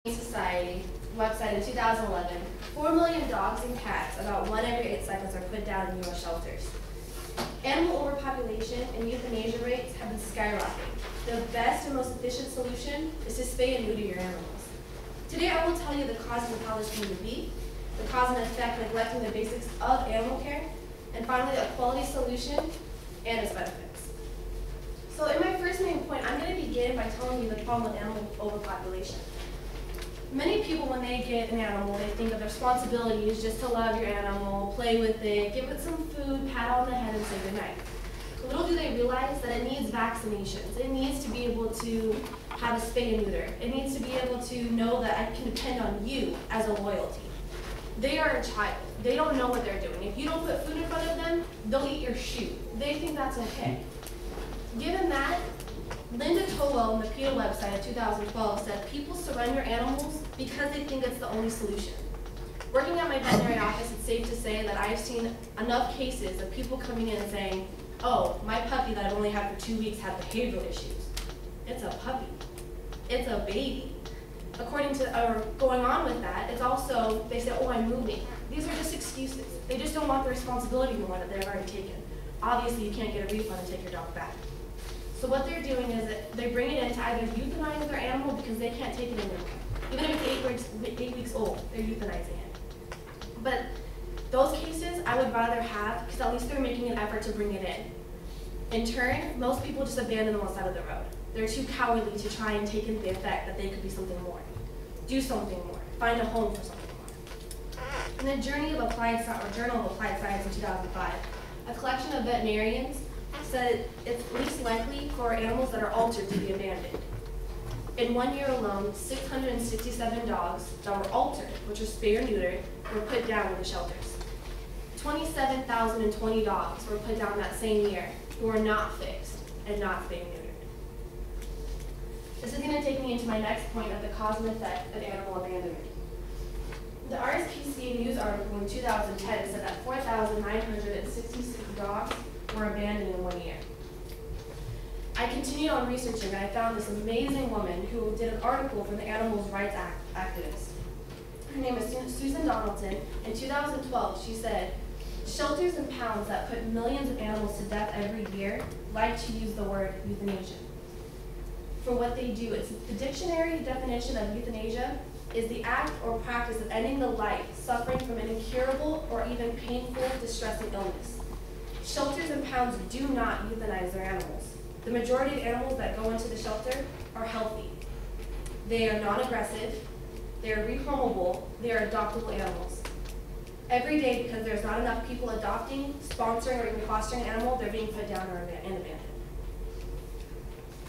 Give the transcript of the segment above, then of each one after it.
Society website in 2011, 4 million dogs and cats, about 1 every 8 seconds, are put down in U.S. shelters. Animal overpopulation and euthanasia rates have been skyrocketing. The best and most efficient solution is to spay and neuter your animals. Today I will tell you the causes of how this came to be, the cause and effect neglecting the basics of animal care, and finally a quality solution and its benefits. So in my first main point, I'm going to begin by telling you the problem with animal overpopulation. Many people, when they get an animal, they think of the responsibility is just to love your animal, play with it, give it some food, pat on the head, and say goodnight. Little do they realize that it needs vaccinations. It needs to be able to have a spay and neuter. It needs to be able to know that I can depend on you as a loyalty. They are a child. They don't know what they're doing. If you don't put food in front of them, they'll eat your shoe. They think that's okay. Given that, Linda Towell on the PETA website in 2012 said people surrender animals because they think it's the only solution. Working at my veterinary office, it's safe to say that I've seen enough cases of people coming in and saying, oh, my puppy that I've only had for 2 weeks had behavioral issues. It's a puppy. It's a baby. According to, or going on with that, it's also, they say, oh, I'm moving. These are just excuses. They just don't want the responsibility anymore that they've already taken. Obviously, you can't get a refund and take your dog back. So what they're doing is that they bring it in to either euthanize their animal because they can't take it anymore. Even if it's 8 weeks old, they're euthanizing it. But those cases I would rather have because at least they're making an effort to bring it in. In turn, most people just abandon them on the side of the road. They're too cowardly to try and take into the effect that they could be something more. Do something more. Find a home for something more. In the Journal of Applied Science in 2005, a collection of veterinarians said it's least likely for animals that are altered to be abandoned. In 1 year alone, 667 dogs that were altered, which are spayed or neutered, were put down in the shelters. 27,020 dogs were put down that same year who were not fixed and not spayed and neutered. This is going to take me into my next point of the cause and effect of animal abandonment. The RSPCA News article in 2010 said that 4,966 dogs were abandoned in 1 year. I continued on researching and I found this amazing woman who did an article for the Animal Rights Activist. Her name is Susan Donaldson. In 2012, she said, shelters and pounds that put millions of animals to death every year like to use the word euthanasia. For what they do, it's the dictionary definition of euthanasia is the act or practice of ending the life suffering from an incurable or even painful, distressing illness. Shelters and pounds do not euthanize their animals. The majority of animals that go into the shelter are healthy. They are non-aggressive, they are rehomable, they are adoptable animals. Every day, because there's not enough people adopting, sponsoring, or even fostering an animal, they're being put down and abandoned.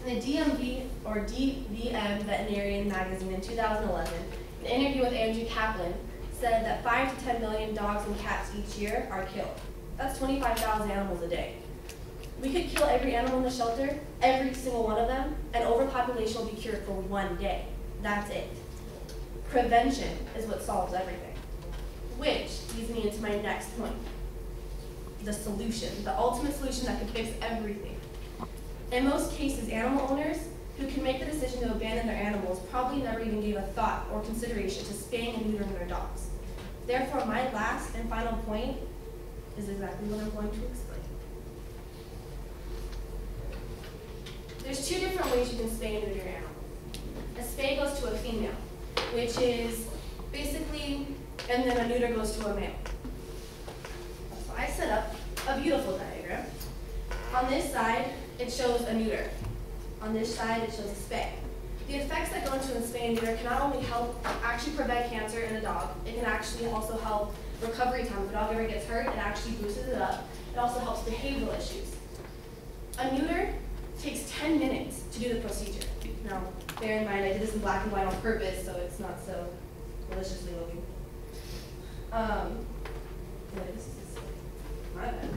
In the DMV, or DVM Veterinarian magazine in 2011, an interview with Andrew Kaplan said that 5 to 10 million dogs and cats each year are killed. That's 25,000 animals a day. We could kill every animal in the shelter, every single one of them, and overpopulation will be cured for 1 day. That's it. Prevention is what solves everything. Which leads me into my next point. The solution, the ultimate solution that can fix everything. In most cases, animal owners who can make the decision to abandon their animals probably never even gave a thought or consideration to spaying and neutering their dogs. Therefore, my last and final point is exactly what I'm going to explain. There's 2 different ways you can spay and neuter your animal. A spay goes to a female, which is basically, and then a neuter goes to a male. So I set up a beautiful diagram. On this side, it shows a neuter. On this side, it shows a spay. The effects that go into a spay and neuter can not only help actually prevent cancer in a dog, it can actually also help recovery time. If the dog ever gets hurt, it actually boosts it up. It also helps behavioral issues. A neuter takes 10 minutes to do the procedure. Now, bear in mind, I did this in black and white on purpose, so it's not so maliciously looking. This is my bad.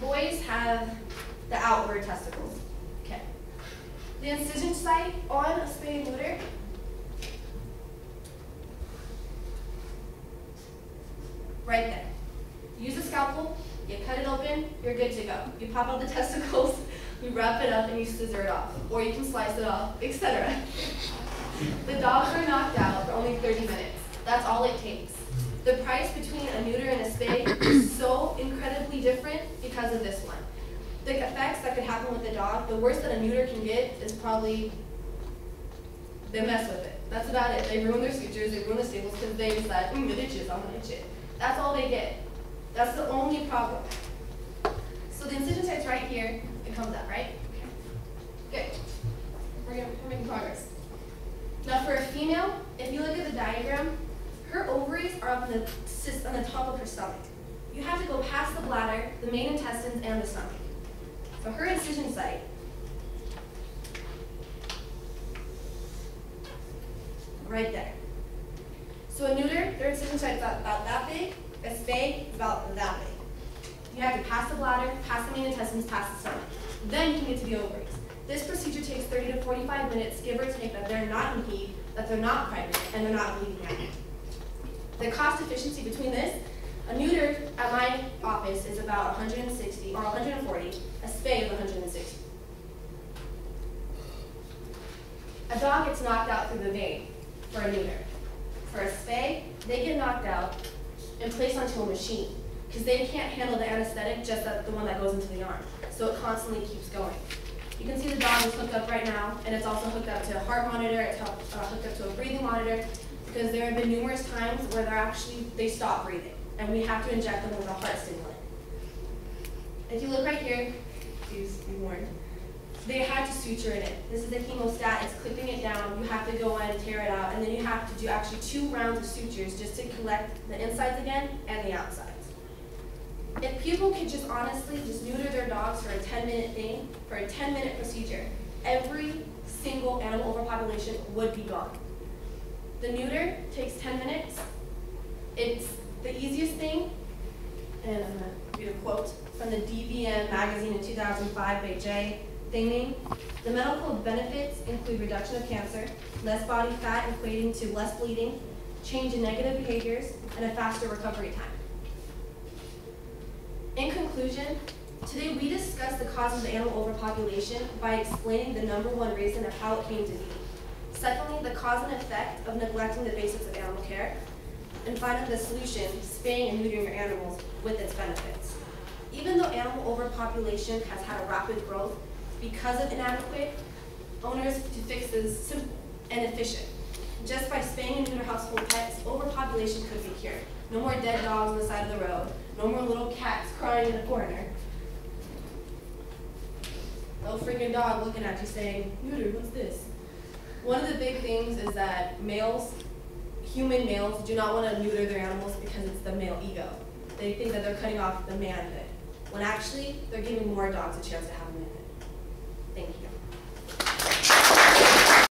Boys have the outward testicles. Okay. The incision site on a spay and neuter right there. Use a scalpel, you cut it open, you're good to go. You pop out the testicles, You wrap it up and you scissor it off, or you can slice it off, etc. The dogs are knocked out for only 30 minutes. That's all it takes. The price between a neuter and a spay is so incredibly different because of this one. The effects that could happen with the dog, the worst that a neuter can get is probably they mess with it. That's about it. They ruin their sutures, they ruin the staples because they decide, it itches, I'm gonna itch it. That's all they get. That's the only problem. So the incision site's right here. It comes out, right? Okay. Good. We're making progress. Now for a female, if you look at the diagram, her ovaries are up on the top of her stomach. You have to go past the bladder, the main intestines, and the stomach. So her incision site right there. So a neuter, their incision site is about that big. A spay is about that big. You have to pass the bladder, pass the main intestines, pass the stomach. Then you can get to the ovaries. This procedure takes 30 to 45 minutes, give or take, that they're not in heat, that they're not pregnant, and they're not bleeding out. The cost efficiency between this, a neuter at my office is about 160 or 140, a spay is 160. A dog gets knocked out through the vein for a neuter. For a spay, they get knocked out and placed onto a machine because they can't handle the anesthetic, just the one that goes into the arm. So it constantly keeps going. You can see the dog is hooked up right now, and it's also hooked up to a heart monitor, it's hooked up to a breathing monitor, because there have been numerous times where they stop breathing, and we have to inject them with a heart stimulant. If you look right here, please be warned, they had to suture it in. This is a hemostat, it's clipping it down, you have to go in and tear it out, and then you have to do actually 2 rounds of sutures just to collect the insides again and the outsides. If people could just honestly just neuter their dogs for a 10-minute thing, for a 10-minute procedure, every single animal overpopulation would be gone. The neuter takes 10 minutes. It's the easiest thing, and I'm going to read a quote from the DVM magazine in 2005 by Jay Thingning. The medical benefits include reduction of cancer, less body fat equating to less bleeding, change in negative behaviors, and a faster recovery time. In conclusion, today we discussed the causes of animal overpopulation by explaining the #1 reason of how it came to be. Secondly, the cause and effect of neglecting the basics of animal care. And finally, the solution, spaying and neutering your animals with its benefits. Even though animal overpopulation has had a rapid growth because of inadequate owners, to fix is simple and efficient. Just by spaying and neuter household pets, overpopulation could be cured. No more dead dogs on the side of the road. No more little cats crying in a corner. No freaking dog looking at you saying, neuter, what's this? One of the big things is that human males do not want to neuter their animals because it's the male ego. They think that they're cutting off the manhood, when actually they're giving more dogs a chance to have a manhood. Thank you.